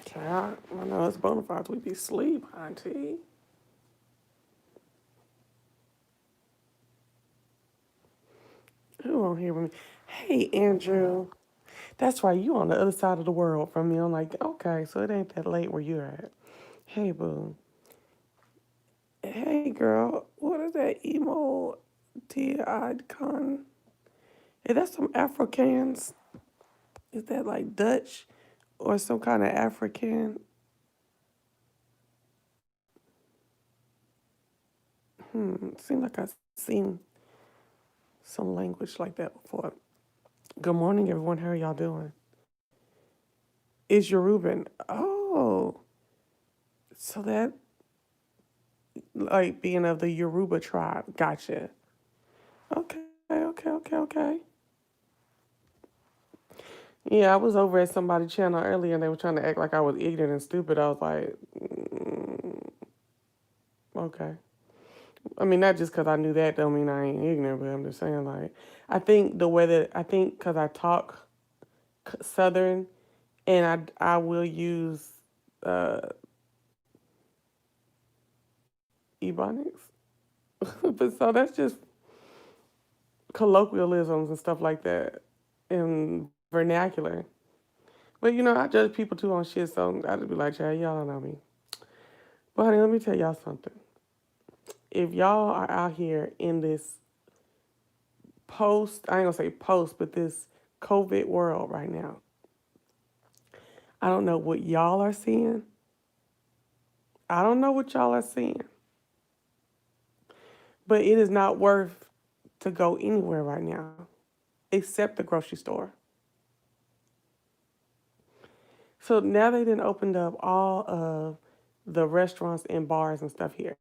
Child, I know it's bona fide we be asleep, auntie. Who on here with me? Hey, Andrew. That's right, you on the other side of the world from me. I'm like, okay, so it ain't that late where you're at. Hey, boo. Hey, girl. What is that emo icon? Is that some Africans? Is that like Dutch or some kind of African? Seems like I've seen some language like that before. Good morning, everyone. How are y'all doing? Is Yoruban? Oh, so that like being of the Yoruba tribe. Gotcha. Okay, okay. Yeah, I was over at somebody's channel earlier and they were trying to act like I was ignorant and stupid. I was like, okay. I mean, not just because I knew that don't mean I ain't ignorant, but I'm just saying, like, I think the way that I think because I talk Southern and I will use uh, Ebonics. But so that's just colloquialisms and stuff like that in vernacular. But I judge people too on shit, so I just be like, "Chad, y'all don't know me." But honey, let me tell y'all something. If y'all are out here in this I ain't gonna say post, but this COVID world right now, I don't know what y'all are seeing. I don't know what y'all are seeing, but it is not worth to go anywhere right now except the grocery store. So now they done opened up all of the restaurants and bars and stuff here.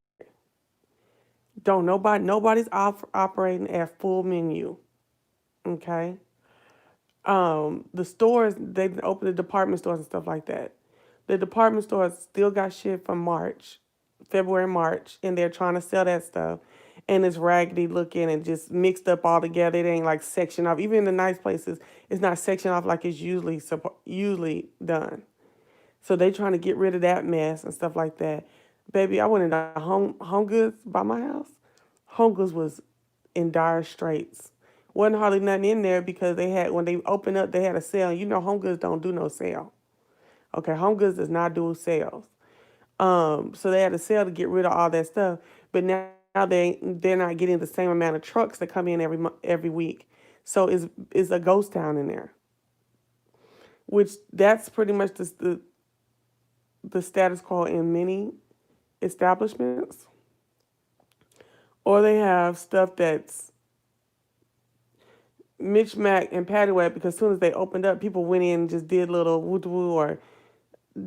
Don't nobody's operating at full menu. Okay. The stores they open the department stores and stuff like that. The department stores still got shit from February, March, and they're trying to sell that stuff. And it's raggedy looking and just mixed up all together. It ain't like sectioned off. Even in the nice places, it's not sectioned off like it's usually done. So they trying to get rid of that mess and stuff like that. Baby, I went into home goods by my house. Home goods was in dire straits. Wasn't hardly nothing in there because when they opened up, they had a sale. You know, Home Goods don't do no sale. Okay, Home Goods does not do sales. So they had a sale to get rid of all that stuff. But now they're not getting the same amount of trucks that come in every week. So it's a ghost town in there. Which that's pretty much the status quo in many establishments. Or they have stuff that's Mitch Mac and Patty Whack because as soon as they opened up, people went in and just did little woo woo or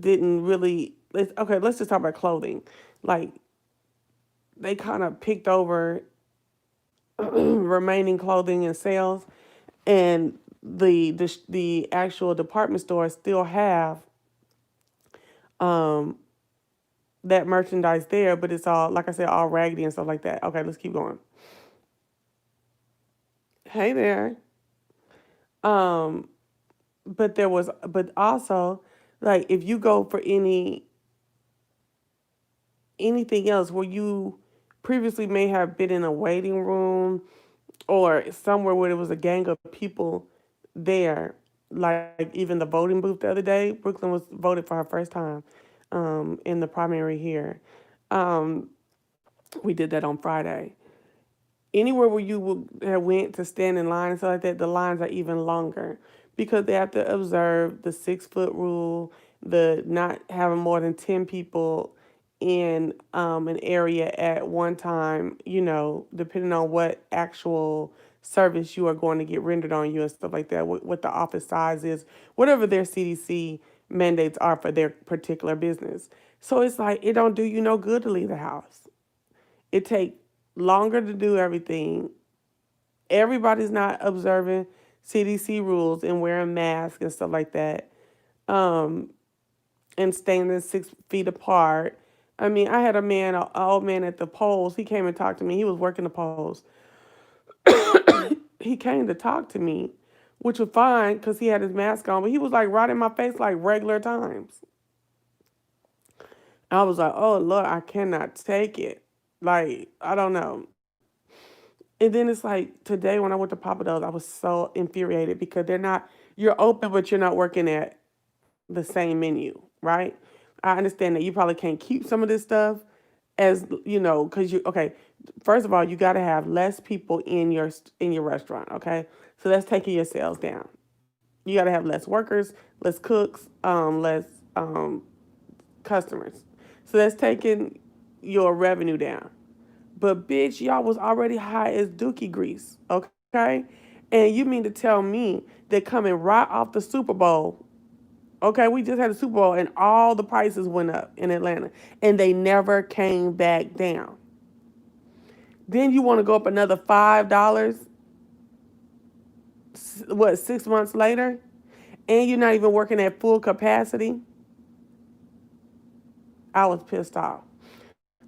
didn't really. Let's just talk about clothing. Like they kind of picked over remaining clothing in sales, and the actual department stores still have um that merchandise there, but it's all like I said, all raggedy and stuff like that. Okay, let's keep going. Hey there. Um, but also, like if you go for anything else where you previously may have been in a waiting room or somewhere where there was a gang of people there, like even the voting booth the other day, Brooklyn was voted for her first time in the primary here. Um, we did that on Friday. Anywhere where you would have went to stand in line and stuff like that, the lines are even longer because they have to observe the 6 foot rule, the not having more than 10 people in an area at one time, depending on what actual service you are going to get rendered on you and stuff like that, what the office size is, whatever their CDC mandates are for their particular business. So it's like it don't do you no good to leave the house. It take longer to do everything. Everybody's not observing CDC rules and wearing masks and stuff like that. Um, and staying 6 feet apart. I mean, I had an old man at the polls. He came and talked to me. He was working the polls. He came to talk to me, which was fine because he had his mask on, but he was like right in my face like regular times. I was like, oh Lord, I cannot take it. Like, I don't know. And then it's like today when I went to Papa Do's, I was so infuriated because they're not, you're open, but you're not working at the same menu, right? I understand that you probably can't keep some of this stuff as, because okay, first of all, you got to have less people in your restaurant, okay? So that's taking your sales down. You got to have less workers, less cooks, less um, customers. So that's taking your revenue down. But bitch, y'all was already high as dookie grease, okay? And you mean to tell me that coming right off the Super Bowl, okay, we just had a Super Bowl and all the prices went up in Atlanta and they never came back down. Then you want to go up another $5, what, 6 months later? And you're not even working at full capacity? I was pissed off.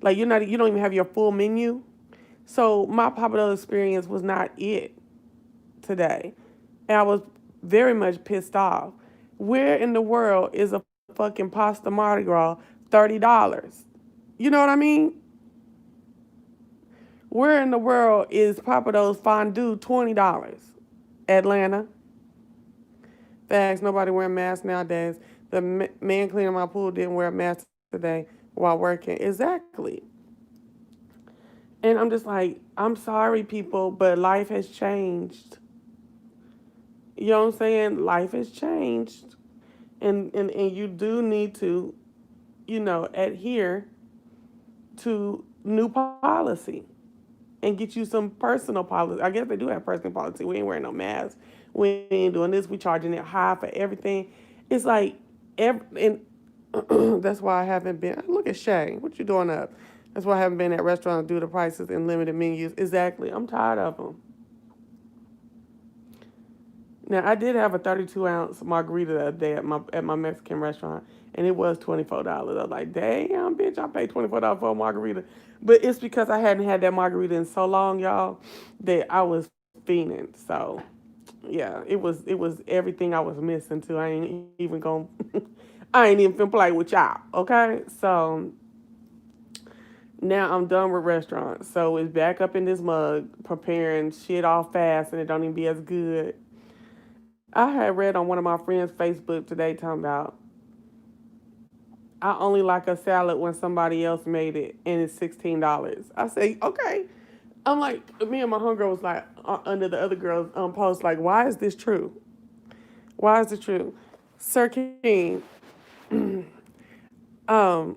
Like you don't even have your full menu. So my Papa Do's experience was not it today. And I was very much pissed off. Where in the world is a fucking pasta Mardi Gras $30? You know what I mean? Where in the world is Papa Do's fondue $20? Atlanta. Facts, nobody wearing masks nowadays. The man cleaning my pool didn't wear a mask today while working. Exactly. And I'm just like, I'm sorry, people, but life has changed. You know what I'm saying? Life has changed. And you do need to, adhere to new policy and get you some personal policy. I guess they do have personal policy. We ain't wearing no masks. We ain't doing this. We charging it high for everything. It's like, and that's why I haven't been. Look at Shay. What you doing up? That's why I haven't been at restaurants due to prices and limited menus. Exactly. I'm tired of them. Now, I did have a 32-ounce margarita the other day at my Mexican restaurant, and it was $24. I was like, damn, bitch, I paid $24 for a margarita. But it's because I hadn't had that margarita in so long, y'all, that I was fiending. So, yeah, it was everything I was missing, too. I ain't even going I ain't even finna play with y'all, okay? So, now I'm done with restaurants. So, it's back up in this mug, preparing shit all fast, and it don't even be as good. I had read on one of my friends' Facebook today talking about I only like a salad when somebody else made it and it's $16. I say, okay. I'm like, me and my homegirl was like under the other girl's post, like, why is this true? Why is it true? Sir King, um,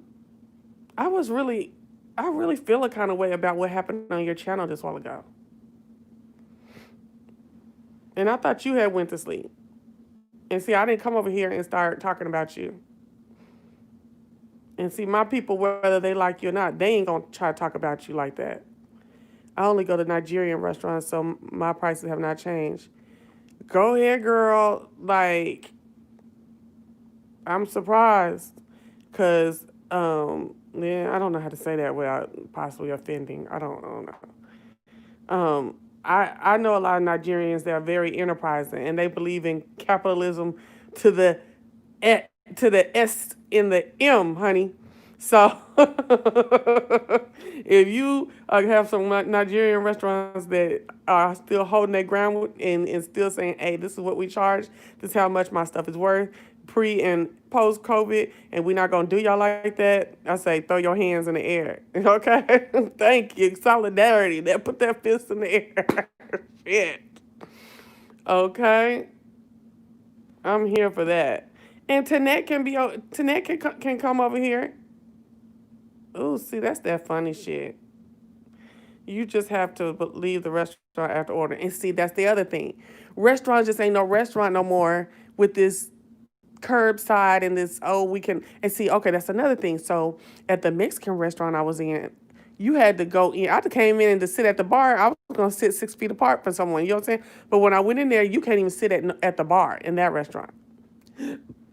I really feel a kind of way about what happened on your channel this while ago. And I thought you had went to sleep. And see, I didn't come over here and start talking about you. And see, my people, whether they like you or not, they ain't gonna try to talk about you like that. I only go to Nigerian restaurants, so my prices have not changed. Go ahead, girl. Like, I'm surprised. Because, yeah, I don't know how to say that without possibly offending. I don't know. I know a lot of Nigerians that are very enterprising, and they believe in capitalism to the to the S in the M, honey. So if you have some Nigerian restaurants that are still holding their ground and still saying, hey, this is what we charge, this is how much my stuff is worth, pre and post COVID, and we're not going to do y'all like that, I say throw your hands in the air. Okay? Thank you. Solidarity. That put that fist in the air. Shit. Okay? I'm here for that. And Tanette can come over here. Oh, see, that's that funny shit. You just have to leave the restaurant after order. And see, that's the other thing. Restaurants just ain't no restaurant no more with this curbside and this, oh, we can. And see, okay, that's another thing. So at the Mexican restaurant I was in, you had to go in. I came in and to sit at the bar. I was going to sit 6 feet apart from someone. You know what I'm saying? But when I went in there, you can't even sit at the bar in that restaurant.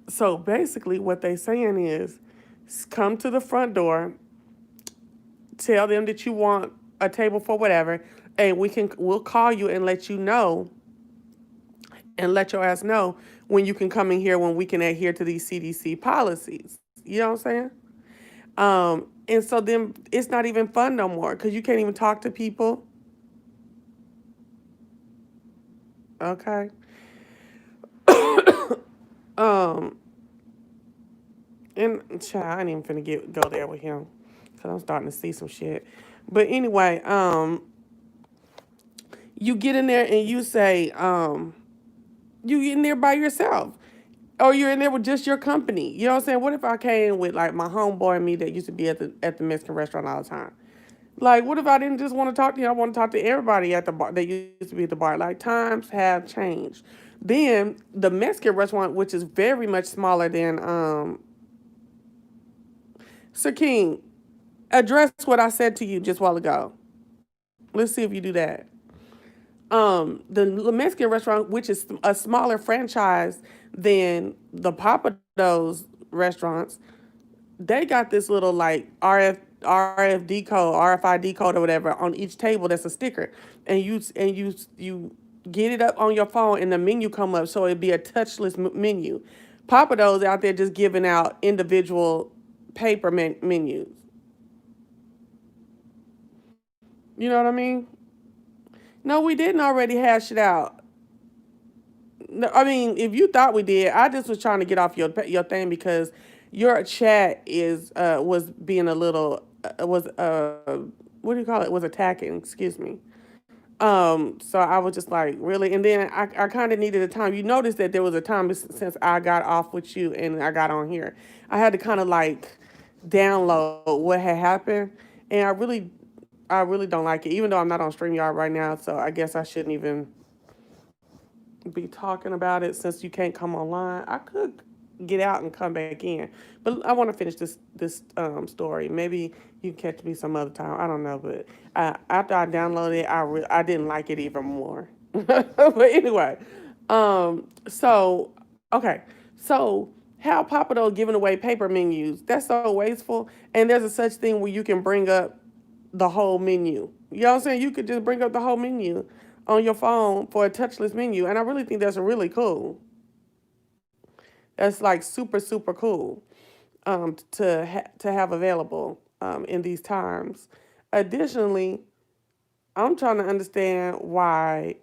So basically what they saying is come to the front door, tell them that you want a table for whatever, and we'll call you and let you know and let your ass know when you can come in here when we can adhere to these CDC policies. You know what I'm saying? And so then it's not even fun no more because you can't even talk to people. Okay. Um, and child, I ain't even finna go there with him because I'm starting to see some shit. But anyway, you get in there and you say, you in there by yourself. Or you're in there with just your company. You know what I'm saying? What if I came with like my homeboy and me that used to be at the Mexican restaurant all the time? Like, what if I didn't just want to talk to you? I want to talk to everybody at the bar that used to be at the bar. Like, times have changed. Then the Mexican restaurant, which is very much smaller than Sir King, address what I said to you just a while ago. Let's see if you do that. The Mexican restaurant, which is a smaller franchise than the Papados restaurants, they got this little like RFD code, RFID code or whatever on each table that's a sticker, and you get it up on your phone and the menu come up, so it'd be a touchless menu. Papados out there just giving out individual paper menus. You know what I mean? No, we didn't already hash it out. No, I mean, if you thought we did, I just was trying to get off your thing because your chat is was being a little was what do you call it? Was attacking. Excuse me. So I was just like, really? And then I kind of needed a time. You noticed that there was a time since I got off with you and I got on here. I had to kind of like download what had happened, and I really don't like it. Even though I'm not on StreamYard right now, so I guess I shouldn't even be talking about it since you can't come online. I could get out and come back in, but I want to finish this story. Maybe you can catch me some other time. I don't know, but after I downloaded it, I didn't like it even more. But anyway, so okay, so how Papado giving away paper menus? That's so wasteful. And there's a such thing where you can bring up the whole menu. You know what I'm saying? You could just bring up the whole menu on your phone for a touchless menu, and I really think that's really cool. That's like super super cool to have available in these times. Additionally, I'm trying to understand why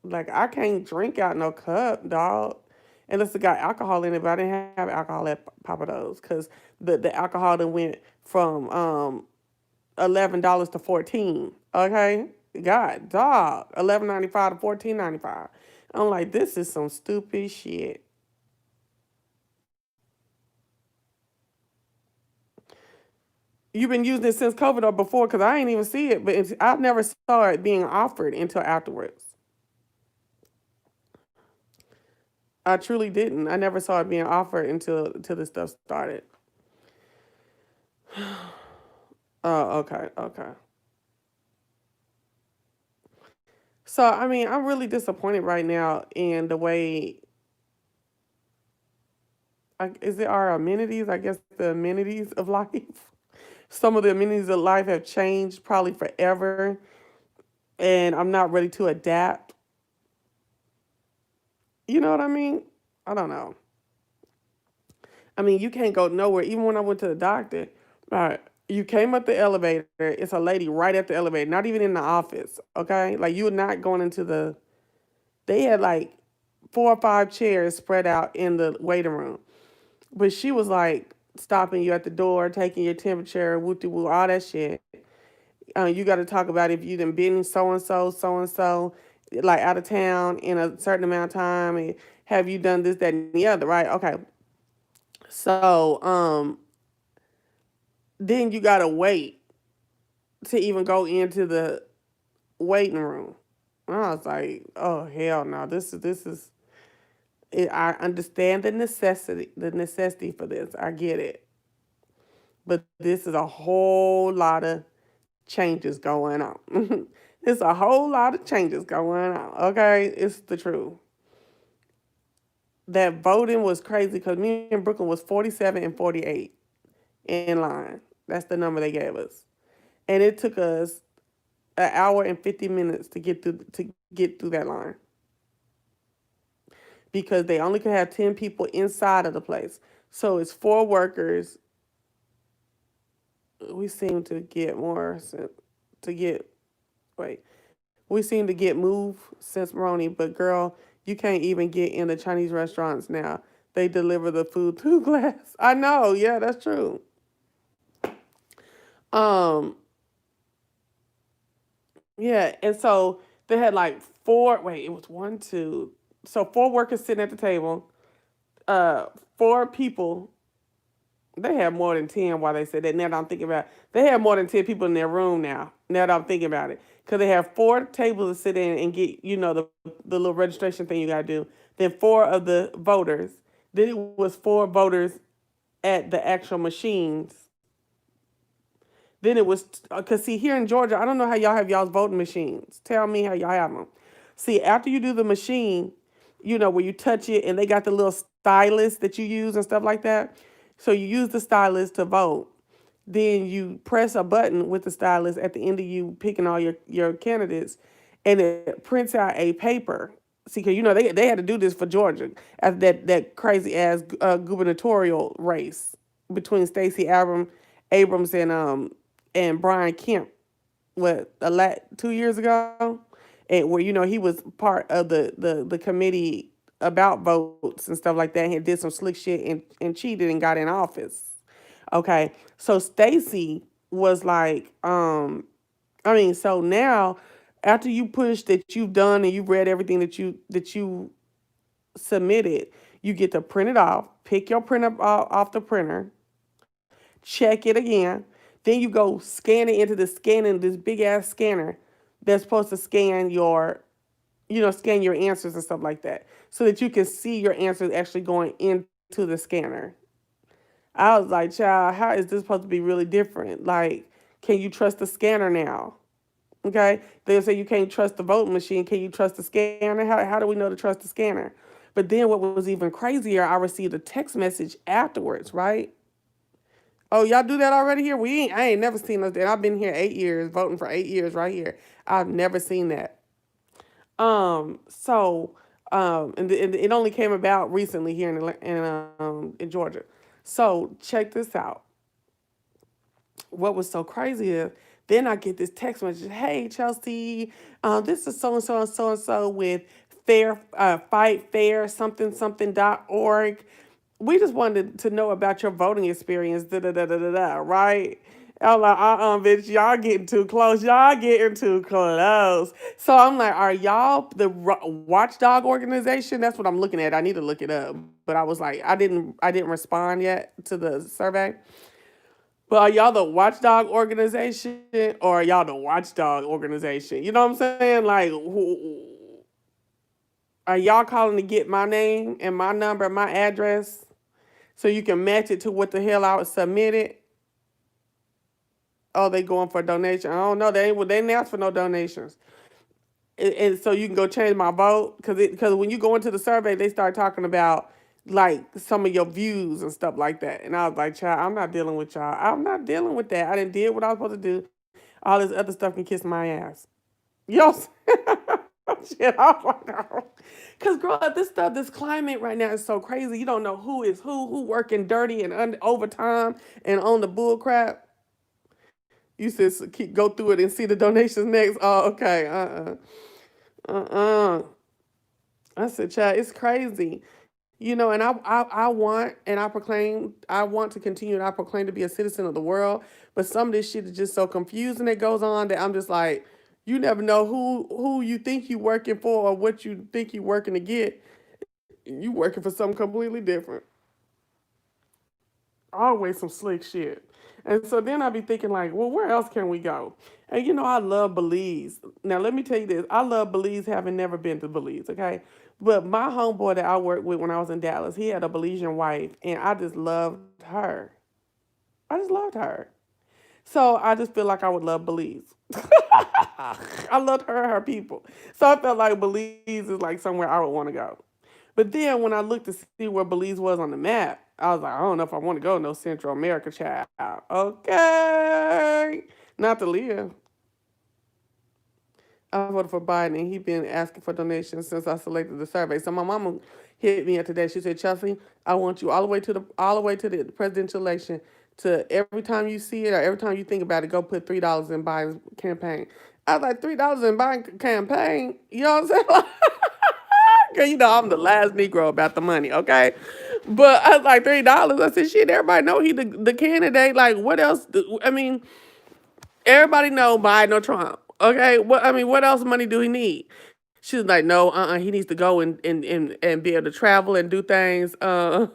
like I can't drink out no cup, dog. Unless it got alcohol in it, but I didn't have alcohol at Papados because the alcohol that went from $11 to 14. Okay, God, dog, 11.95 to 14.95. I'm like, this is some stupid shit. You've been using it since COVID or before? Because I ain't even see it, but I've never saw it being offered until afterwards. I truly didn't. I never saw it being offered until this stuff started. Oh, okay, okay. So I mean, I'm really disappointed right now in the way. Is it our amenities? I guess the amenities of life. Some of the amenities of life have changed probably forever, and I'm not ready to adapt. You know what I mean? I don't know. I mean, you can't go nowhere. Even when I went to the doctor, uh, you came up the elevator. It's a lady right at the elevator, not even in the office. Okay, like you're not going into the. They had like 4 or 5 chairs spread out in the waiting room, but she was like stopping you at the door, taking your temperature, woo woo, all that shit. You got to talk about if you done been so and so, like out of town in a certain amount of time, and have you done this, that, and the other, right? Okay. So then you gotta wait to even go into the waiting room. I was like, oh hell no, this is. I understand the necessity for this. I get it, but this is a whole lot of changes going on. It's a whole lot of changes going on. Okay, it's the truth. That voting was crazy because me and Brooklyn was 47 and 48 in line. That's the number they gave us, and it took us an hour and 50 minutes to get through that line. because they only could have 10 people inside of the place. So it's 4 workers. We seem to get more to get wait. We seem to get moved since Moroni, but girl, you can't even get in the Chinese restaurants now. They deliver the food through glass. I know, yeah, that's true. Um, yeah, and so they had like four. Wait, it was one, two. So 4 workers sitting at the table. 4 people. They have more than 10. While they said that, now that I'm thinking about it, they have more than 10 people in their room now. Now that I'm thinking about it, because they have 4 tables to sit in and get, the little registration thing you gotta do. Then 4 of the voters. Then it was 4 voters at the actual machines. Then it was, because see, here in Georgia, I don't know how y'all have y'all's voting machines. Tell me how y'all have them. See, after you do the machine, where you touch it and they got the little stylus that you use and stuff like that. So you use the stylus to vote. Then you press a button with the stylus at the end of you picking all your candidates, and it prints out a paper. See, because they had to do this for Georgia after that crazy ass gubernatorial race between Stacey Abrams and Brian Kemp, 2 years ago, and where he was part of the committee about votes and stuff like that. He did some slick shit and cheated and got in office. Okay, so Stacey was like, so now after you push that you've done and you've read everything that you submitted, you get to print it off, pick your printer off the printer, check it again. Then you go scan it into this big ass scanner that's supposed to scan your answers and stuff like that, so that you can see your answers actually going into the scanner. I was like, child, how is this supposed to be really different? Like, can you trust the scanner now? Okay. They'll say you can't trust the voting machine. Can you trust the scanner? How do we know to trust the scanner? But then what was even crazier, I received a text message afterwards, right? Oh, y'all do that already here? I ain't never seen that. I've been here 8 years, voting for 8 years right here. I've never seen that. And it only came about recently here in Georgia. So check this out. What was so crazy is then I get this text message. Hey Chelsea, this is so and so and so and so with fight fair something.org. We just wanted to know about your voting experience. Da da da da da da. Right? I'm like, bitch, y'all getting too close. Y'all getting too close. So I'm like, are y'all the watchdog organization? That's what I'm looking at. I need to look it up. But I was like, I didn't respond yet to the survey. But are y'all the watchdog organization or are y'all the watchdog organization? You know what I'm saying? Like, are y'all calling to get my name and my number and my address so you can match it to what the hell I was submitted? Oh, they going for a donation. I don't know. They didn't ask for no donations. And so you can go change my vote because when you go into the survey, they start talking about like some of your views and stuff like that. And I was like, child, I'm not dealing with y'all. I'm not dealing with that. I didn't did what I was supposed to do. All this other stuff can kiss my ass. Yo, shit, I was like, no. Cause girl, this climate right now is so crazy. You don't know who is who working dirty and overtime and on the bull crap. You said go through it and see the donations next. Oh, okay. Uh-uh. I said, child, it's crazy. And I want and I want to continue and I proclaim to be a citizen of the world. But some of this shit is just so confusing that goes on that I'm just like, you never know who you think you working for or what you think you working to get. You working for something completely different. Always some slick shit. And so then I be thinking like, well, where else can we go? And I love Belize. Now let me tell you this. I love Belize, having never been to Belize, okay? But my homeboy that I worked with when I was in Dallas, he had a Belizean wife, and I just loved her. I just loved her. So I just feel like I would love Belize. I loved her and her people. So I felt like Belize is like somewhere I would want to go. But then when I looked to see where Belize was on the map, I was like, I don't know if I want to go no Central America, child. Okay. Not to live. I voted for Biden, and he been asking for donations since I selected the survey. So my mama hit me up today. She said, "Chelsea, I want you all the way to the presidential election. To every time you see it or every time you think about it, go put $3 in Biden's campaign." I was like, $3 in Biden's campaign? You know what I'm saying? Girl, you know I'm the last Negro about the money, okay? But I was like, $3. I said, shit, everybody know he the candidate. Like, what else? I mean, everybody know Biden or Trump. Okay, what else money do he need? She was like, no, he needs to go and be able to travel and do things. I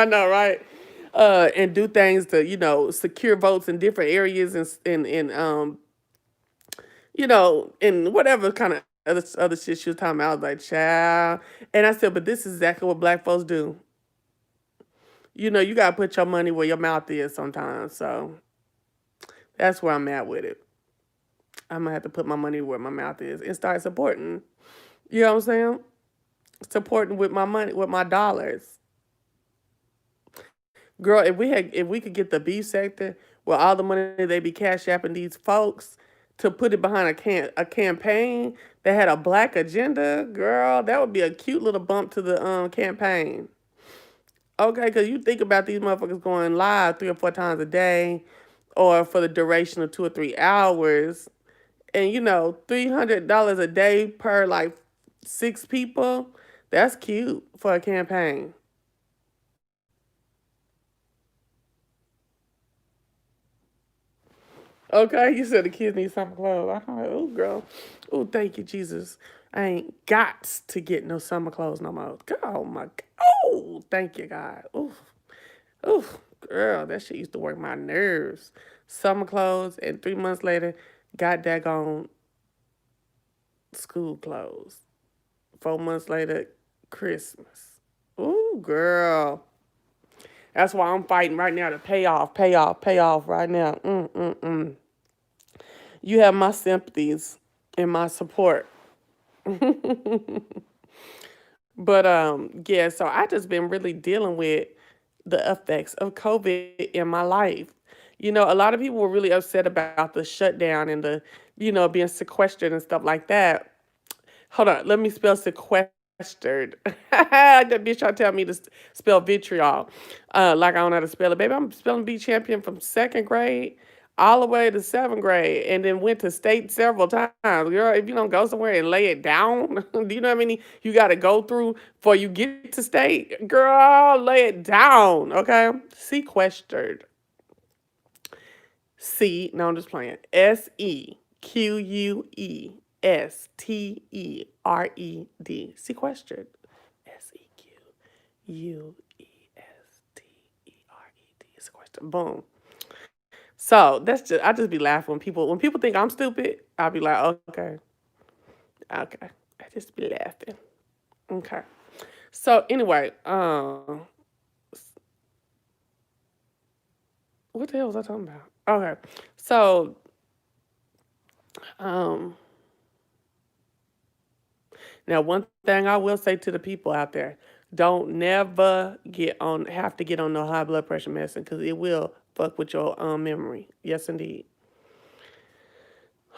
know, right? And do things to secure votes in different areas and in whatever kind of other shit she was talking about. I was like, child, and I said, but this is exactly what black folks do. You gotta put your money where your mouth is sometimes. So that's where I'm at with it. I'm gonna have to put my money where my mouth is and start supporting. You know what I'm saying? Supporting with my money, with my dollars. Girl, if we could get the B sector where all the money they be cash apping these folks to put it behind a campaign that had a black agenda, girl, that would be a cute little bump to the campaign. Okay, because you think about these motherfuckers going live 3 or 4 times a day or for the duration of 2 or 3 hours. And $300 a day per like 6 people, that's cute for a campaign. Okay, you said the kids need summer clothes. I'm like, oh girl, oh thank you Jesus. I ain't got to get no summer clothes no more. Oh my God. Oh, thank you God. Oof, oof, girl, that shit used to work my nerves. Summer clothes, and 3 months later, got daggone school clothes. 4 months later, Christmas. Ooh, girl. That's why I'm fighting right now to pay off, pay off, pay off right now. You have my sympathies and my support. But yeah, so I just been really dealing with the effects of COVID in my life. A lot of people were really upset about the shutdown and the, being sequestered and stuff like that. Hold on, let me spell sequestered. That bitch trying to tell me to spell vitriol. Like I don't know how to spell it. Baby, I'm spelling bee champion from second grade all the way to seventh grade and then went to state several times. Girl, if you don't go somewhere and lay it down, do you know how many you got to go through before you get to state? Girl, lay it down, okay? Sequestered. No, I'm just playing. Sequestered. Sequestered. Sequestered. Sequestered. Boom. So I just be laughing when people think I'm stupid. I'll be like, okay, okay. I just be laughing. Okay. So anyway, what the hell was I talking about? Okay. So um, now one thing I will say to the people out there: don't never have to get on no high blood pressure medicine because it will fuck with your memory. Yes, indeed.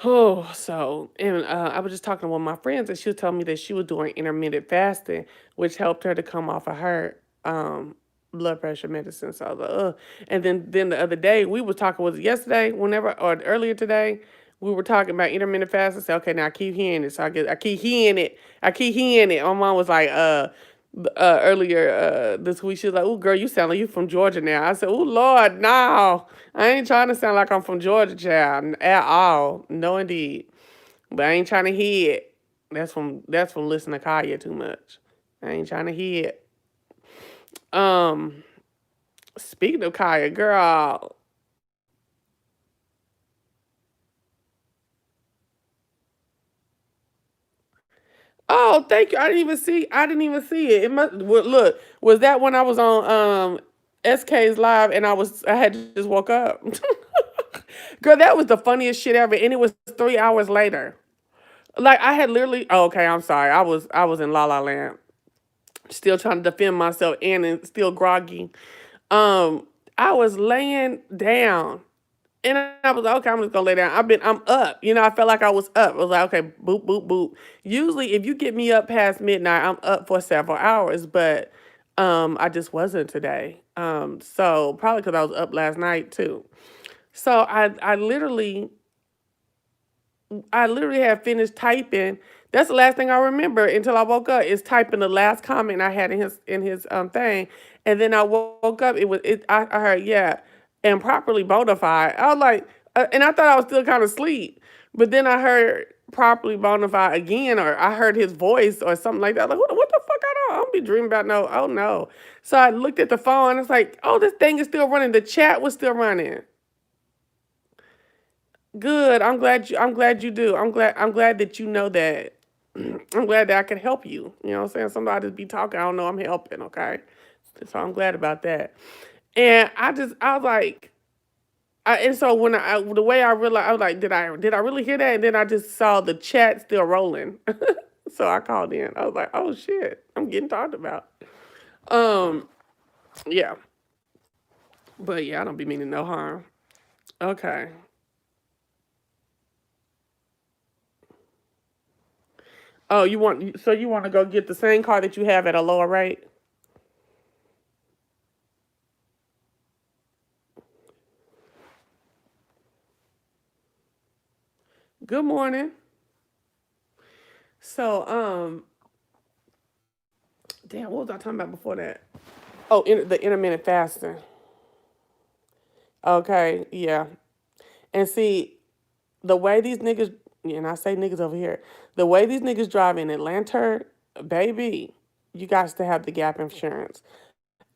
Oh, so and I was just talking to one of my friends, and she was telling me that she was doing intermittent fasting, which helped her to come off of her blood pressure medicine. So I was like, ugh. And then the other day we were talking, was it yesterday, whenever or earlier today, we were talking about intermittent fasting. Say, okay, now I keep hearing it, so I keep hearing it. I keep hearing it. My mom was like, earlier this week, she was like, "Oh, girl, you sound like you from Georgia now." I said, "Oh, Lord, no, I ain't trying to sound like I'm from Georgia, child, at all. No, indeed. But I ain't trying to hear it. That's from listening to Kaya too much. I ain't trying to hear it." Um, Speaking of Kaya, girl. Oh, thank you. I didn't even see. I didn't even see it. It must look. Was that when I was on SK's live and I had just woke up? Girl, that was the funniest shit ever, and it was 3 hours later. Like I had literally. Oh, okay, I'm sorry. I was in La La Land, still trying to defend myself and still groggy. Um, I was laying down. And I was like, okay, I'm just gonna lay down. I'm up. I felt like I was up. I was like, okay, boop, boop, boop. Usually if you get me up past midnight, I'm up for several hours, but I just wasn't today. So probably because I was up last night too. So I literally had finished typing. That's the last thing I remember until I woke up is typing the last comment I had in his thing, and then I woke up. I heard yeah, and properly bona fide. I was like, and I thought I was still kind of asleep, but then I heard properly bona fide again, or I heard his voice or something like that. Like what the fuck? I don't be dreaming about no. Oh no. So I looked at the phone. It's like, oh, this thing is still running. The chat was still running. Good. I'm glad you do. I'm glad that you know that. I'm glad that I can help you. You know what I'm saying? Somebody just be talking, I don't know I'm helping, okay? So I'm glad about that. And I was like, and so when the way I realized, I was like, did I really hear that? And then I just saw the chat still rolling. So I called in. I was like, oh shit, I'm getting talked about. Um, yeah. But yeah, I don't be meaning no harm. Okay. Oh, you want to go get the same car that you have at a lower rate? Good morning. So, damn, what was I talking about before that? Oh, the intermittent fasting. Okay, yeah. And see, the way these niggas, and I say niggas over here, the way these niggas drive in Atlanta, baby, you guys to have the gap insurance.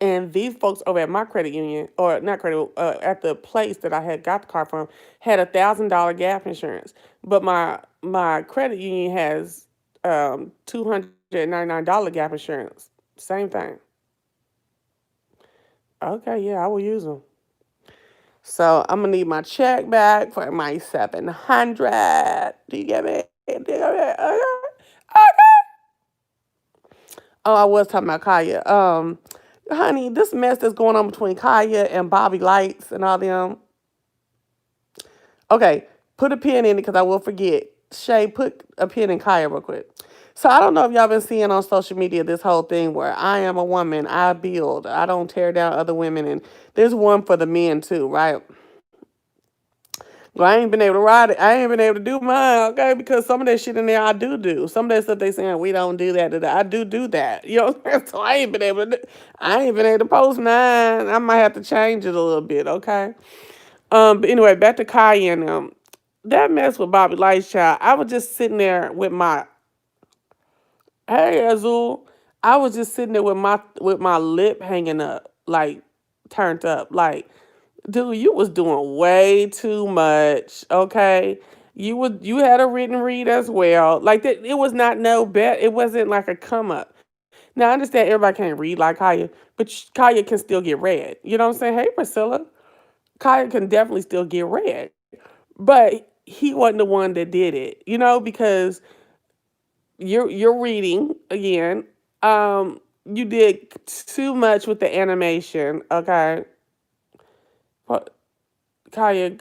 And these folks over at my credit union, or not credit, at the place that I had got the car from, had $1,000 gap insurance. But my credit union has $299 gap insurance. Same thing. Okay, yeah, I will use them. So I'm gonna need my check back for my 700. Do you get me? Do you get me? Okay. Okay. Oh, I was talking about Kaya. Honey, this mess that's going on between Kaya and Bobby Lights and all them. Okay, put a pin in it because I will forget. Shay, put a pin in Kaya real quick. So I don't know if y'all been seeing on social media this whole thing where I am a woman, I build, I don't tear down other women, and there's one for the men too, right? Well, I ain't been able to ride it. I ain't been able to do mine, okay? Because some of that shit in there I do. Some of that stuff they saying we don't do that. I do that. You know what I'm saying? So I ain't been able to. I ain't been able to post mine. I might have to change it a little bit, okay? But anyway, back to Kai and that mess with Bobby Light's child. I was just sitting there with my hey Azul. I was just sitting there with my lip hanging up, like turned up, like dude, you was doing way too much. Okay, you had a written read as well. Like that, it was not no bet. It wasn't like a come up. Now I understand everybody can't read like Kaya, but Kaya can still get read. You know what I'm saying? Hey Priscilla, Kaya can definitely still get read, but he wasn't the one that did it. Because you're reading again. You did too much with the animation. Okay, Kaya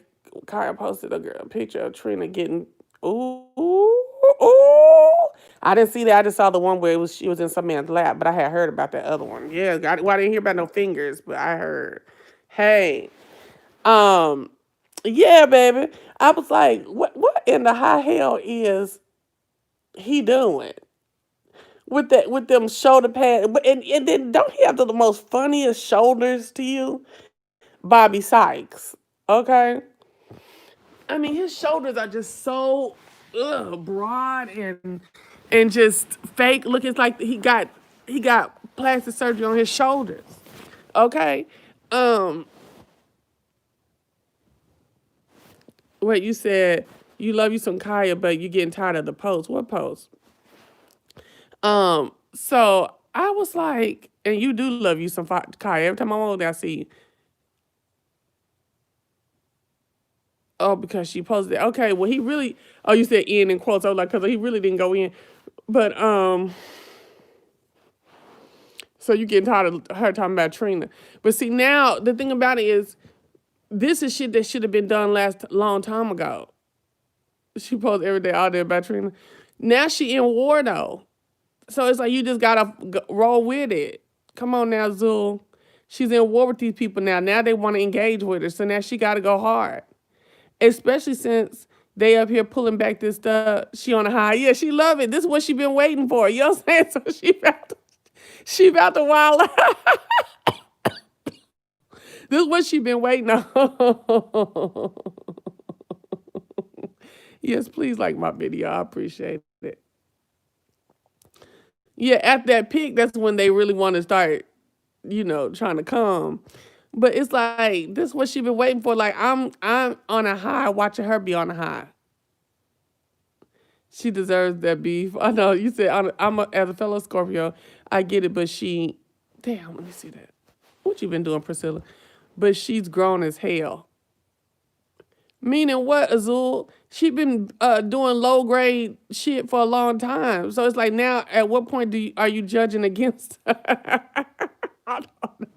Kaya posted a picture of Trina getting ooh ooh. I didn't see that. I just saw the one where she was in some man's lap, but I had heard about that other one. Yeah, well, I didn't hear about no fingers, but I heard. Hey, um, yeah, baby. I was like, what in the high hell is he doing with them shoulder pads? And then don't he have the most funniest shoulders to you, Bobby Sykes? Okay. I mean, his shoulders are just so broad and just fake. Look, it's like he got plastic surgery on his shoulders. Okay. Um. Wait, you said you love you some Kaya, but you're getting tired of the post. What post? So I was like, and you do love you some Kaya. Every time I'm over there, I see you. Oh, because she posted it. Okay, well, he really. Oh, you said in quotes. I was like, because he really didn't go in. But so you getting tired of her talking about Trina. But see, now the thing about it is This is shit that should have been done last long time ago. She posts every day all day about Trina. Now she in war though. So it's like you just gotta roll with it. Come on now, Zul. She's in war with these people now. Now they want to engage with her. So now she gotta go hard. Especially since they up here pulling back this stuff. She on a high. Yeah, she love it. This is what she been waiting for. You know what I'm saying? So she about to wild out. This is what she been waiting on. Yes, please like my video. I appreciate it. Yeah, at that peak, that's when they really want to start, trying to come. But it's like this is what she been waiting for. Like I'm on a high, watching her be on a high. She deserves that beef. I know you said as a fellow Scorpio, I get it, but damn, let me see that. What you been doing, Priscilla? But she's grown as hell. Meaning what, Azul? She been doing low grade shit for a long time. So it's like now, at what point are you judging against her? I don't know.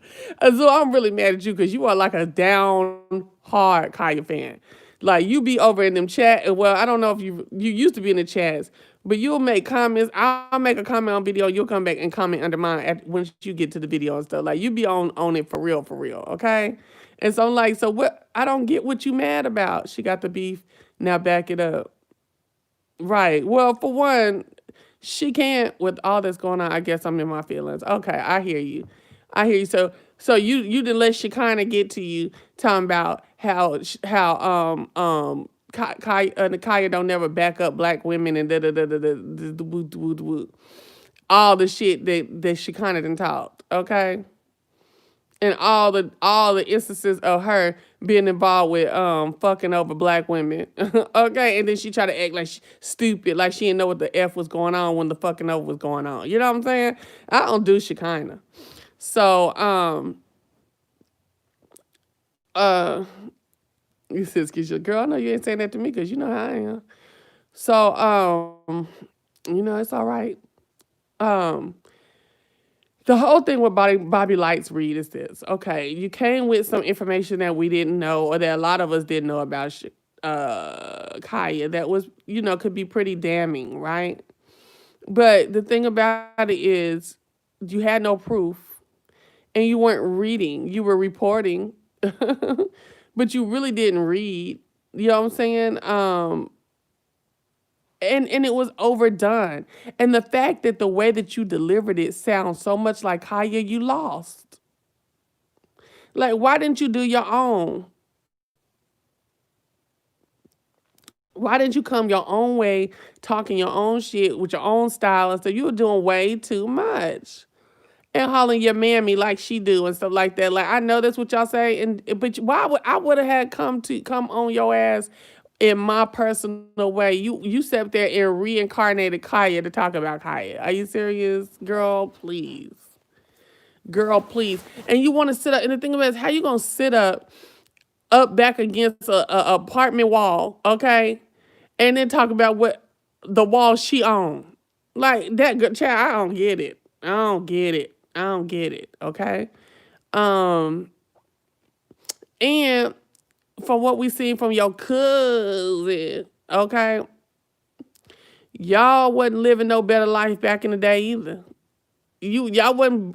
Azul, I'm really mad at you because you are like a down hard Kaya fan. Like you be over in them chat. Well, I don't know if you used to be in the chats, but you'll make comments. I'll make a comment on video. You'll come back and comment under mine once you get to the video and stuff. Like you be on it for real, okay? And so I'm like, so what? I don't get what you mad about. She got the beef. Now back it up. Right. Well, for one, she can't with all that's going on. I guess I'm in my feelings. Okay, I hear you. So you didn't let Shekinah get to you talking about how Kaya don't never back up black women and all the shit that Shekinah done talked. Okay. And all the instances of her being involved with fucking over black women. Okay, and then she tried to act like stupid, like she didn't know what the F was going on when the fucking over was going on. You know what I'm saying? I don't do Shekinah. So you said, Keisha, girl, I know you ain't saying that to me because you know how I am. So it's all right. The whole thing with Bobby Lights read is this. Okay, you came with some information that we didn't know or that a lot of us didn't know about Kaya that was, could be pretty damning, right? But the thing about it is you had no proof and you weren't reading. You were reporting, but you really didn't read. You know what I'm saying? And it was overdone. And the fact that the way that you delivered it sounds so much like Kaya, you lost. Like, why didn't you do your own? Why didn't you come your own way, talking your own shit with your own style and stuff? You were doing way too much. And hollering your mammy like she do and stuff like that. Like, I know that's what y'all say, but why would I would have had come on your ass in my personal way. You sat there and reincarnated Kaya to talk about Kaya. Are you serious? Girl, please. Girl, please. And you want to sit up, and the thing about it is how you gonna sit up back against a apartment wall, okay? And then talk about what the wall she owned. Like that good child, I don't get it. Okay? And from what we seen from your cousin, okay, y'all wasn't living no better life back in the day either. Y'all life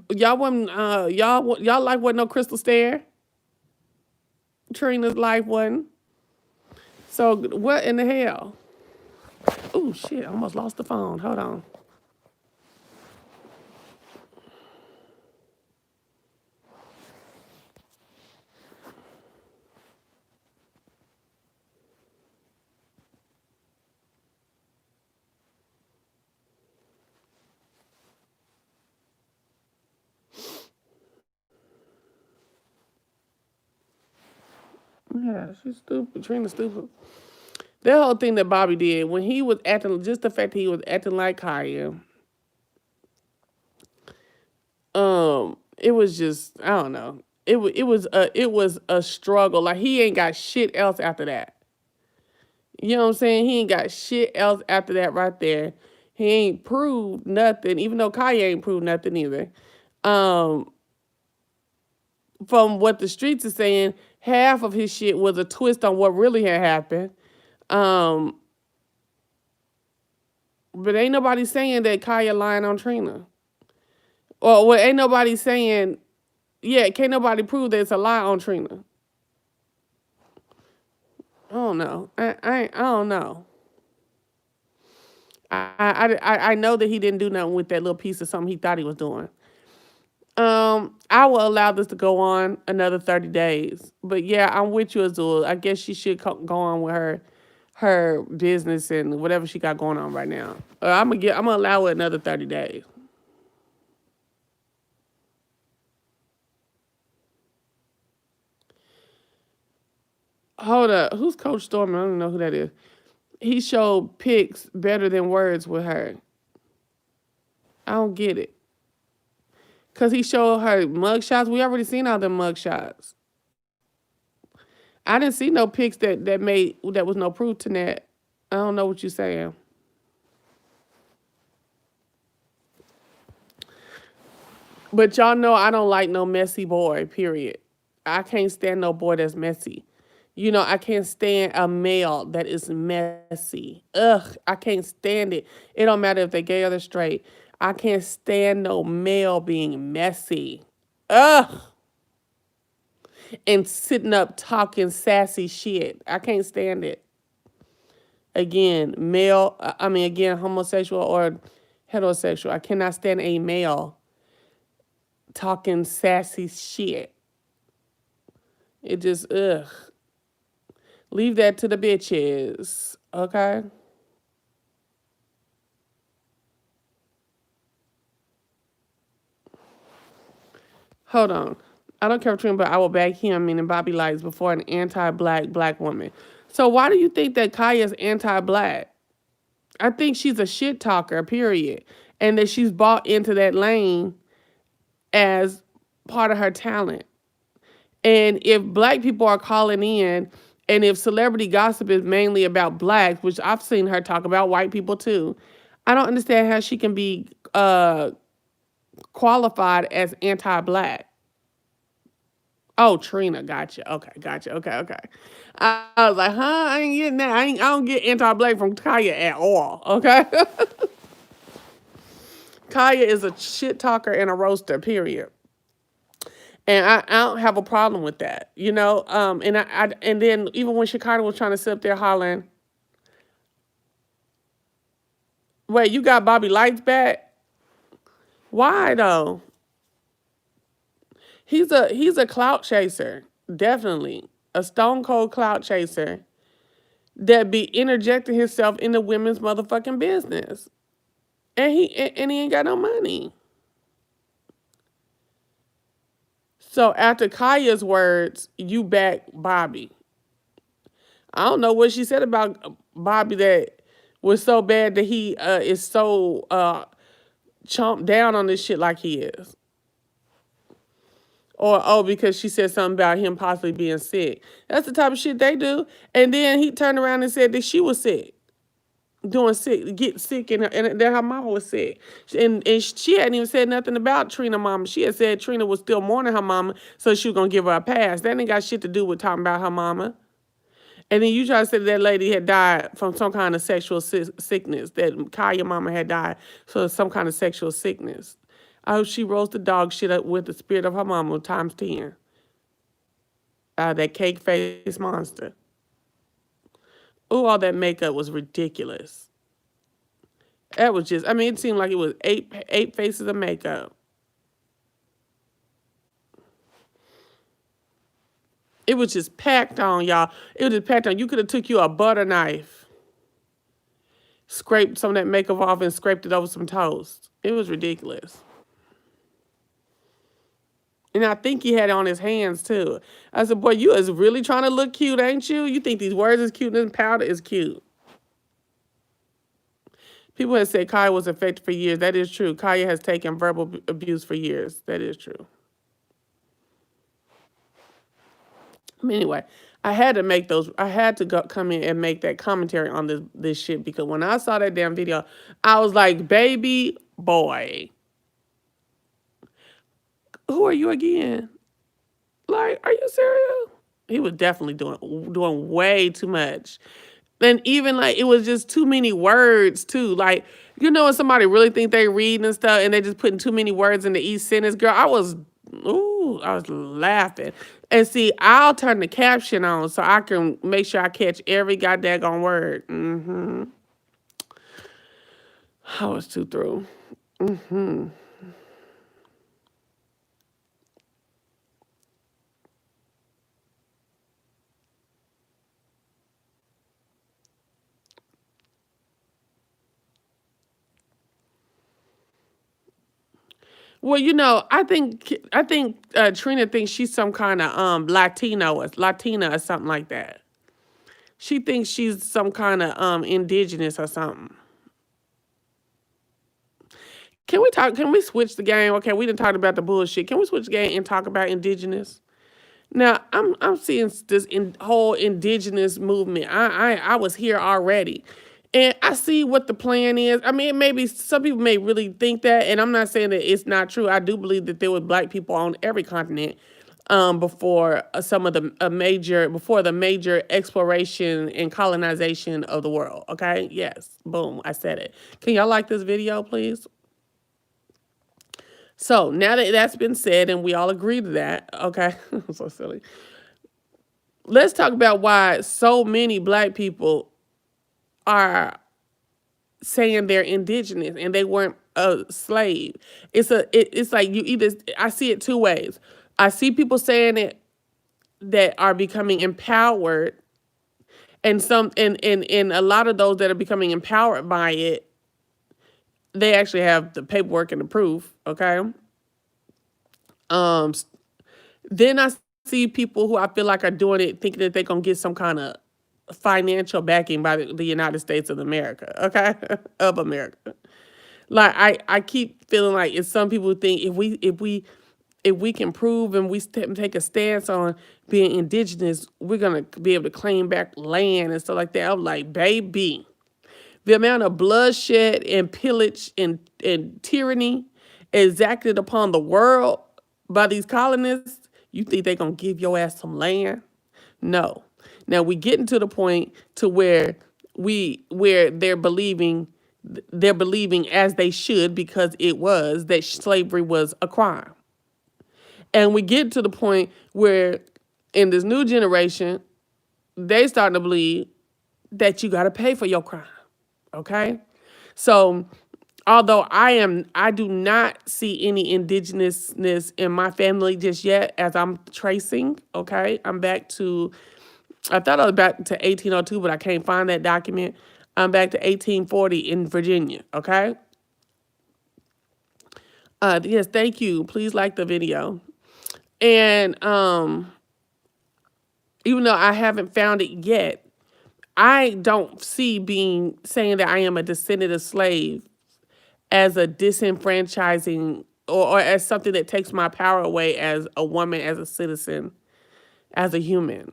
wasn't no crystal stair. Trina's life wasn't. So what in the hell? Oh shit! I almost lost the phone. Hold on. Yeah, she's stupid. Trina's stupid. That whole thing that Bobby did when he was acting, just the fact that he was acting like Kaya, it was just, I don't know. It was a struggle. Like he ain't got shit else after that. You know what I'm saying? He ain't got shit else after that right there. He ain't proved nothing, even though Kaya ain't proved nothing either. From what the streets are saying, half of his shit was a twist on what really had happened. But ain't nobody saying that Kaya lying on Trina. Or well, ain't nobody saying, yeah, can't nobody prove that it's a lie on Trina. I don't know. I don't know. I know that he didn't do nothing with that little piece of something he thought he was doing. I will allow this to go on another 30 days. But yeah, I'm with you, Azul. I guess she should go on with her business and whatever she got going on right now. I'm gonna allow it another 30 days. Hold up. Who's Coach Storm? I don't even know who that is. He showed pics better than words with her. I don't get it. Cause he showed her mugshots. We already seen all them mugshots. I didn't see no pics that was no proof to that. I don't know what you're saying. But y'all know I don't like no messy boy, period. I can't stand no boy that's messy. You know, I can't stand a male that is messy. Ugh, I can't stand it. It don't matter if they're gay or they're straight. I can't stand no male being messy. Ugh. And sitting up talking sassy shit. I can't stand it. Again, homosexual or heterosexual. I cannot stand a male talking sassy shit. It just, ugh. Leave that to the bitches, okay? Hold on. I don't care what but I will back him, meaning Bobby Lights, before an anti-black woman. So why do you think that Kaya's anti-black? I think she's a shit talker, period. And that she's bought into that lane as part of her talent. And if black people are calling in, and if celebrity gossip is mainly about blacks, which I've seen her talk about white people too, I don't understand how she can be qualified as anti-black. Oh, Trina, gotcha. Okay, gotcha. Okay. I was like, huh? I ain't getting that. I don't get anti-black from Kaya at all. Okay. Kaya is a shit talker and a roaster, period. And I don't have a problem with that, you know. And then even when Chicago was trying to sit up there hollering, wait, you got Bobby Lights back? Why though? He's a clout chaser, definitely a stone cold clout chaser that be interjecting himself into women's motherfucking business, and he ain't got no money. So after Kaya's words, you back Bobby. I don't know what she said about Bobby that was so bad that he is so chomped down on this shit like he is. Or, oh, because she said something about him possibly being sick. That's the type of shit they do. And then he turned around and said that she was sick. Get sick, and that her mama was sick. And she hadn't even said nothing about Trina mama. She had said Trina was still mourning her mama, so she was going to give her a pass. That ain't got shit to do with talking about her mama. And then you try to say that lady had died from some kind of sexual sickness, that Kaya mama had died from some kind of sexual sickness. I hope she rolls the dog shit up with the spirit of her mama times 10. That cake face monster. Ooh, all that makeup was ridiculous. That was just, it seemed like it was eight faces of makeup. It was just packed on, y'all. It was just packed on. You could have took you a butter knife, scraped some of that makeup off and scraped it over some toast. It was ridiculous. And I think he had it on his hands, too. I said, boy, you is really trying to look cute, ain't you? You think these words is cute and this powder is cute. People have said Kaya was affected for years. That is true. Kaya has taken verbal abuse for years. That is true. Anyway, I had to come in and make that commentary on this shit, because when I saw that damn video, I was like, baby boy, who are you again? Like, are you serious? He was definitely doing way too much. And even like it was just too many words too. Like, you know when somebody really think they reading and stuff and they just putting too many words into each sentence, girl, I was laughing. And see, I'll turn the caption on so I can make sure I catch every goddamn word. I was too through. Well, you know, I think Trina thinks she's some kind of Latina or something like that. She thinks she's some kind of indigenous or something. Can we talk? Can we switch the game? Okay, we didn't talk about the bullshit. Can we switch the game and talk about indigenous? Now I'm seeing this whole indigenous movement. I was here already, and I see what the plan is. I mean, maybe some people may really think that, and I'm not saying that it's not true. I do believe that there were black people on every continent before some of the before the major exploration and colonization of the world. Okay, yes, boom, I said it. Can y'all like this video, please? So now that that's been said and we all agree to that, okay, I'm so silly. Let's talk about why so many black people are saying they're indigenous and they weren't a slave. It's like you either, I see it two ways. I see people saying it that are becoming empowered, and a lot of those that are becoming empowered by it, they actually have the paperwork and the proof, okay? Um, then I see people who I feel like are doing it thinking that they're gonna get some kind of financial backing by the United States of America, okay? Of America. Like I keep feeling like it's some people who think if we can prove and we take a stance on being indigenous, we're gonna be able to claim back land and stuff like that. I'm like, baby, the amount of bloodshed and pillage and tyranny exacted upon the world by these colonists, you think they're gonna give your ass some land? No. Now we getting to the point to where they're believing as they should, because it was that slavery was a crime. And we get to the point where in this new generation, they starting to believe that you got to pay for your crime. Okay? So although I do not see any indigenousness in my family just yet, as I'm tracing, okay? I thought I was back to 1802, but I can't find that document. I'm back to 1840 in Virginia, okay? Yes, thank you. Please like the video. And even though I haven't found it yet, I don't see saying that I am a descendant of slaves as a disenfranchising or as something that takes my power away as a woman, as a citizen, as a human.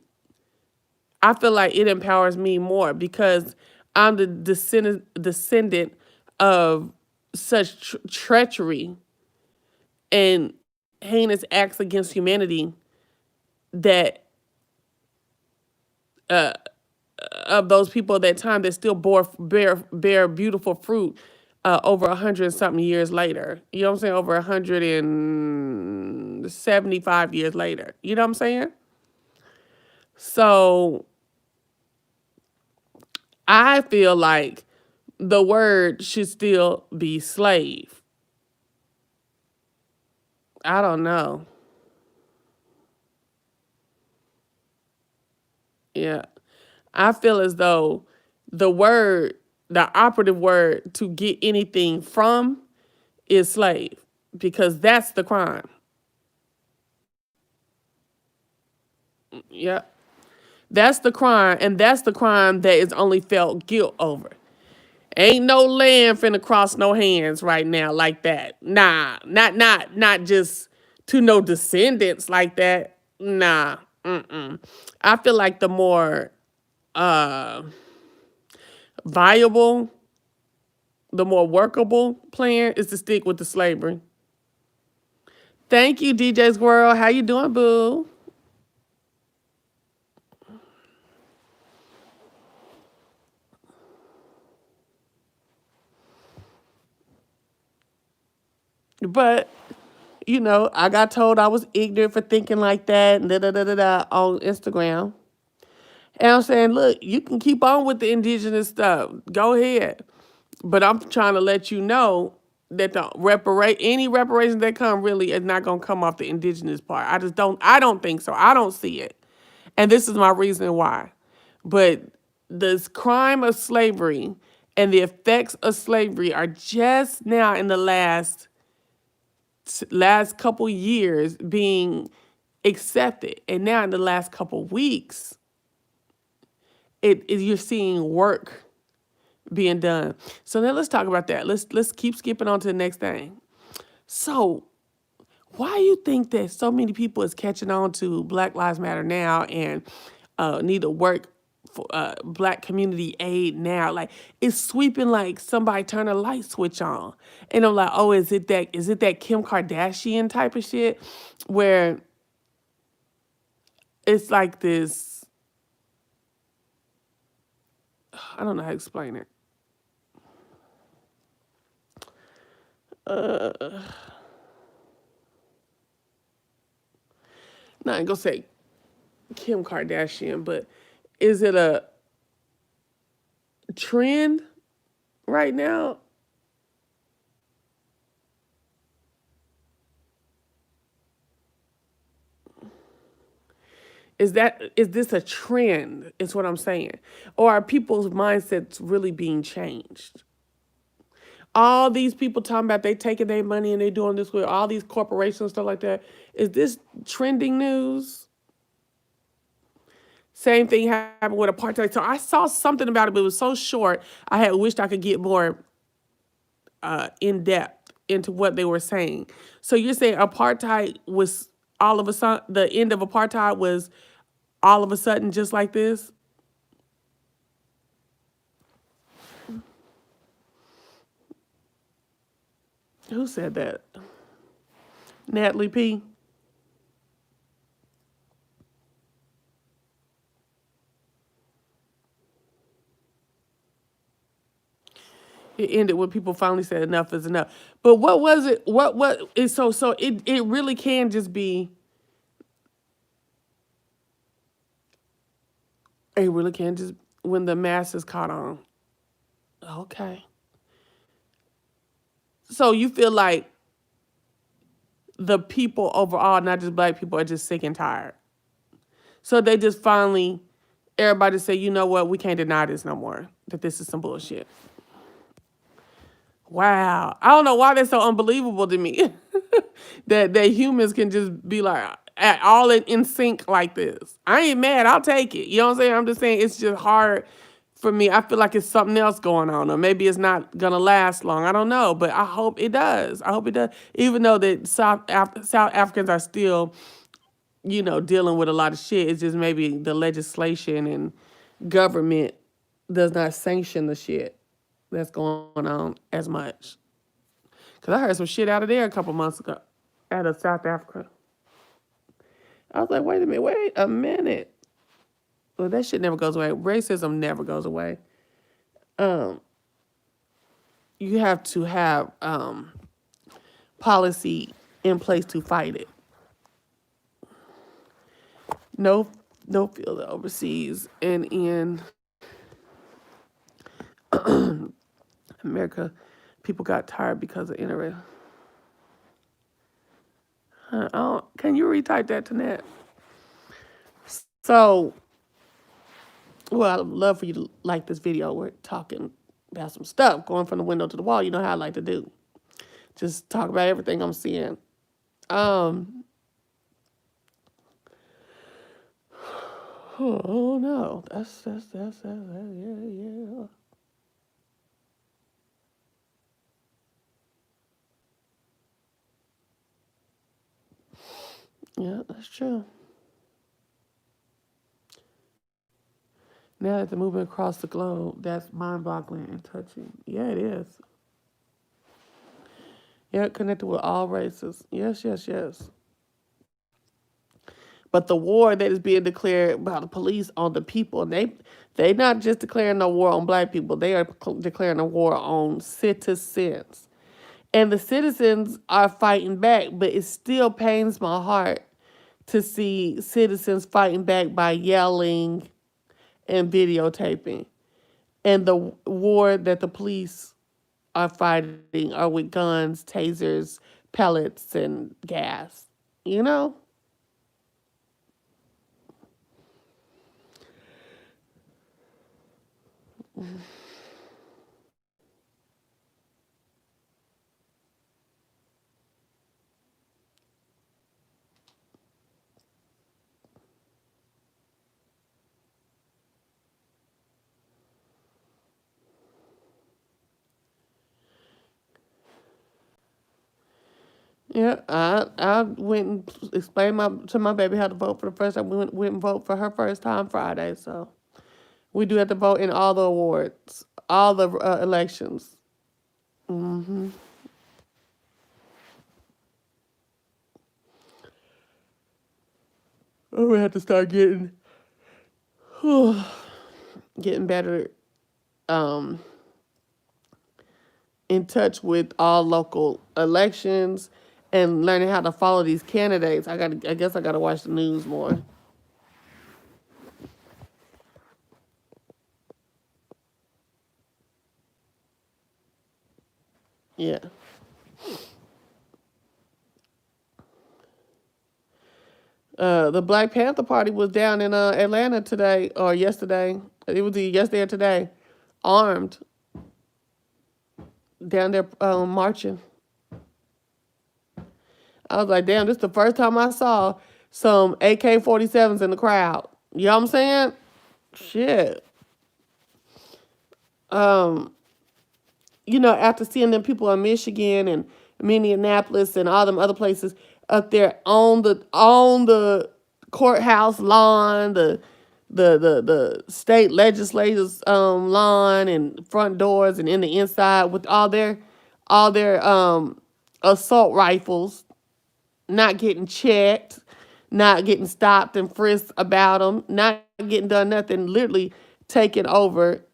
I feel like it empowers me more because I'm the descendant of such treachery and heinous acts against humanity that of those people at that time that still bear beautiful fruit over 100-something years later. You know what I'm saying? Over 175 years later. You know what I'm saying? So I feel like the word should still be slave. I don't know. Yeah. I feel as though the operative word to get anything from is slave, because that's the crime. Yeah. That's the crime, and that's the crime that is only felt guilt over. Ain't no land finna cross no hands right now like that. Nah, not just to no descendants like that. Nah, I feel like the more viable, the more workable plan is to stick with the slavery. Thank you, DJ Squirrel. How you doing, boo? But, I got told I was ignorant for thinking like that and da on Instagram. And I'm saying, look, you can keep on with the indigenous stuff. Go ahead. But I'm trying to let you know that any reparations that come really is not gonna come off the indigenous part. I don't think so. I don't see it. And this is my reason why. But this crime of slavery and the effects of slavery are just now in the last couple years being accepted. And now in the last couple weeks, you're seeing work being done. So now let's talk about that. Let's keep skipping on to the next thing. So why do you think that so many people is catching on to Black Lives Matter now and need to work for Black community aid now? Like, it's sweeping like somebody turned a light switch on. And I'm like, oh, is it that Kim Kardashian type of shit where it's like this, I don't know how to explain it. Not gonna say Kim Kardashian, but is it a trend right now? Is this a trend? Is what I'm saying. Or are people's mindsets really being changed? All these people talking about they taking their money and they doing this with all these corporations and stuff like that. Is this trending news? Same thing happened with apartheid. So I saw something about it, but it was so short. I had wished I could get more in depth into what they were saying. So you're saying apartheid was all of a sudden, the end of apartheid was all of a sudden just like this? Who said that? Natalie P. It ended when people finally said enough is enough. But what was it? What is so it really can just be, it really can just when the masses caught on. Okay. So you feel like the people overall, not just Black people, are just sick and tired. So they just finally, everybody say, you know what, we can't deny this no more, that this is some bullshit. Wow. I don't know why that's so unbelievable to me. that humans can just be like all in sync like this. I ain't mad. I'll take it. You know what I'm saying? I'm just saying it's just hard for me. I feel like it's something else going on, or maybe it's not gonna last long. I don't know, but I hope it does. I hope it does. Even though that South Africans are still, dealing with a lot of shit. It's just maybe the legislation and government does not sanction the shit that's going on as much. Because I heard some shit out of there a couple months ago, out of South Africa. I was like, wait a minute. Well, that shit never goes away. Racism never goes away. You have to have policy in place to fight it. No field overseas and in America, people got tired because of internet. Can you retype that to Nat? So, well, I'd love for you to like this video. We're talking about some stuff, going from the window to the wall. You know how I like to do. Just talk about everything I'm seeing. Oh no, that's yeah. Yeah, that's true. Now that the movement across the globe, that's mind-boggling and touching. Yeah, it is. Yeah, connected with all races. Yes. But the war that is being declared by the police on the people, they not just declaring a war on Black people. They are declaring a war on citizens. And the citizens are fighting back, but it still pains my heart to see citizens fighting back by yelling and videotaping. And the war that the police are fighting are with guns, tasers, pellets, and gas. You know? Yeah, I went and explained to my baby how to vote for the first time. We went and vote for her first time Friday. So we do have to vote in all the awards, all the elections. Hmm. We have to start getting better, um, in touch with all local elections and learning how to follow these candidates. I guess I gotta watch the news more. Yeah. The Black Panther Party was down in Atlanta today or yesterday. It was either yesterday or today, armed down there marching. I was like, damn, this is the first time I saw some AK-47s in the crowd. You know what I'm saying? Shit. Um, after seeing them people in Michigan and Minneapolis and all them other places up there on the courthouse lawn, the state legislators lawn and front doors and in the inside with all their assault rifles, not getting checked, not getting stopped and frisked about them, not getting done nothing, literally taking over,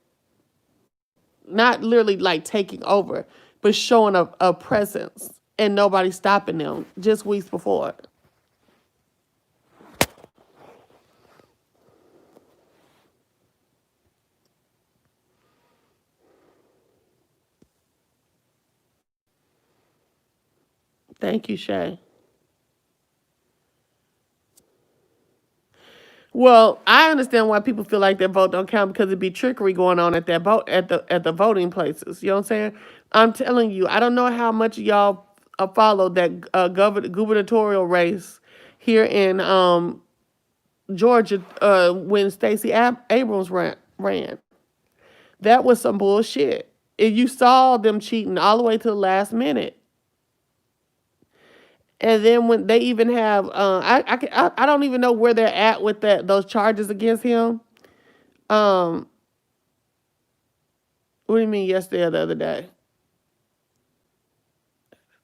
not literally like taking over, but showing a presence and nobody stopping them just weeks before. Thank you, Shay. Well, I understand why people feel like their vote don't count because it'd be trickery going on at that vote at the voting places. You know what I'm saying? I'm telling you, I don't know how much y'all followed that gubernatorial race here in Georgia when Stacey Abrams ran. That was some bullshit. And you saw them cheating all the way to the last minute. And then when they even have, I don't even know where they're at with those charges against him. Um, what do you mean yesterday or the other day?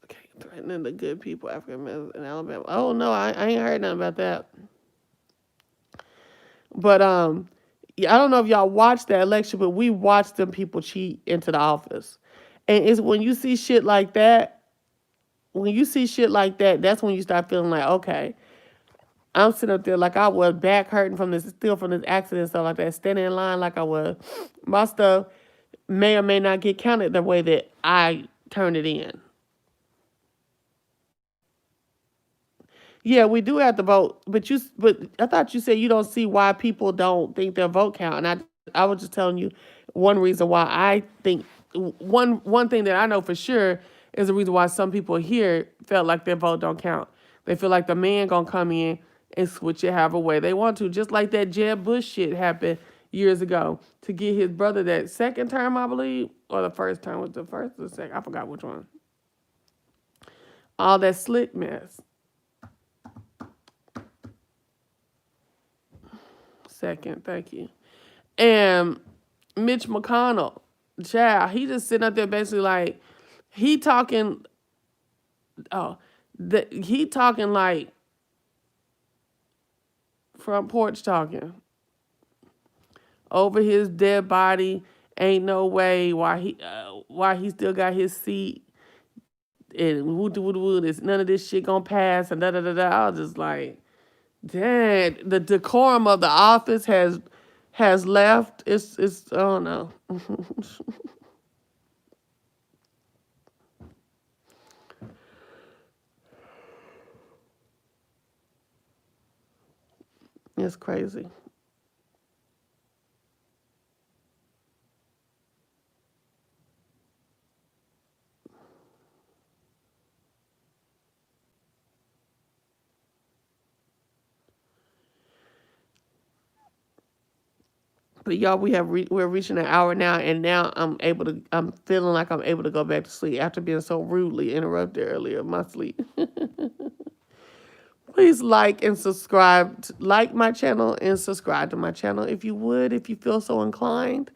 Okay, threatening the good people, African Americans in Alabama. Oh no, I ain't heard nothing about that. But yeah, I don't know if y'all watched that election, but we watched them people cheat into the office. And it's when you see shit like that, that's when you start feeling like, okay, I'm sitting up there like I was, back hurting from this accident and stuff like that, standing in line like I was. My stuff may or may not get counted the way that I turned it in. Yeah, we do have to vote, but I thought you said you don't see why people don't think their vote count, and I was just telling you one reason why I think one thing that I know for sure is the reason why some people here felt like their vote don't count. They feel like the man gonna come in and switch it however way they want to, just like that Jeb Bush shit happened years ago to get his brother that second term, I believe, or the first term was the first or the second, I forgot which one. All that slick mess. Second, thank you. And Mitch McConnell, child, he just sitting up there basically like he talking. Oh, he talking like front porch talking over his dead body. Ain't no way why he still got his seat. and none of this shit gonna pass and da da da da. I was just like, dang, the decorum of the office has left. It's I don't know. It's crazy. But y'all, we're reaching an hour now, and now I'm feeling like I'm able to go back to sleep after being so rudely interrupted earlier in my sleep. Please like and subscribe. Like my channel and subscribe to my channel if you would, if you feel so inclined.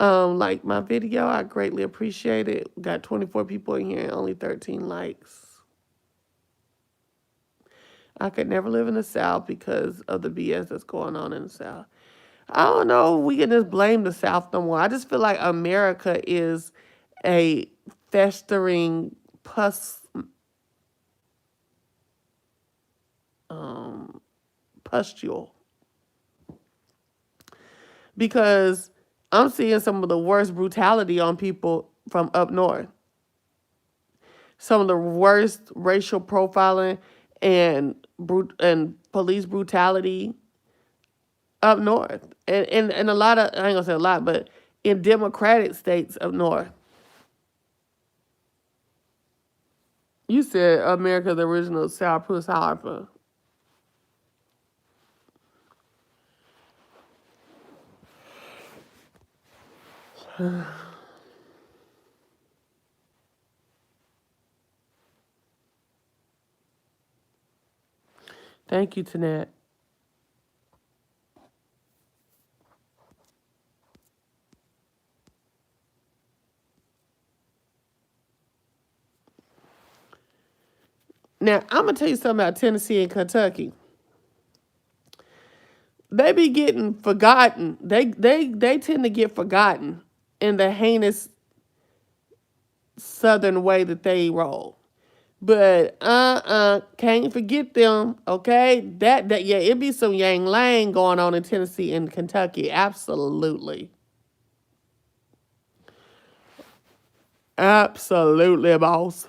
Like my video, I greatly appreciate it. Got 24 people in here and only 13 likes. I could never live in the South because of the BS that's going on in the South. I don't know if we can just blame the South no more. I just feel like America is a festering pustule. Because I'm seeing some of the worst brutality on people from up north. Some of the worst racial profiling and police brutality up north. And a lot of, I ain't gonna say a lot, but in democratic states up north. You said America's original sourpuss harper. Thank you, Tanette. Now, I'm going to tell you something about Tennessee and Kentucky. They be getting forgotten. They tend to get forgotten in the heinous Southern way that they roll. But can't forget them, okay? That yeah, it be some yang lang going on in Tennessee and Kentucky. Absolutely. Absolutely, boss.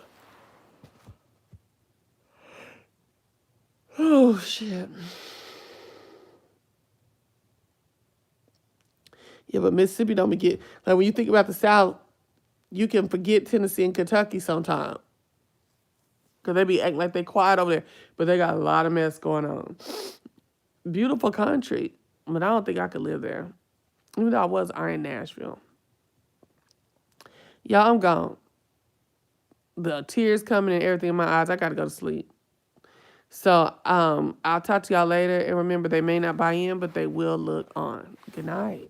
Oh shit. Yeah, but Mississippi don't get, like, when you think about the South, you can forget Tennessee and Kentucky sometimes. Because they be acting like they quiet over there. But they got a lot of mess going on. Beautiful country. But I don't think I could live there. Even though I was in Nashville. Y'all, I'm gone. The tears coming and everything in my eyes. I got to go to sleep. So I'll talk to y'all later. And remember, they may not buy in, but they will look on. Good night.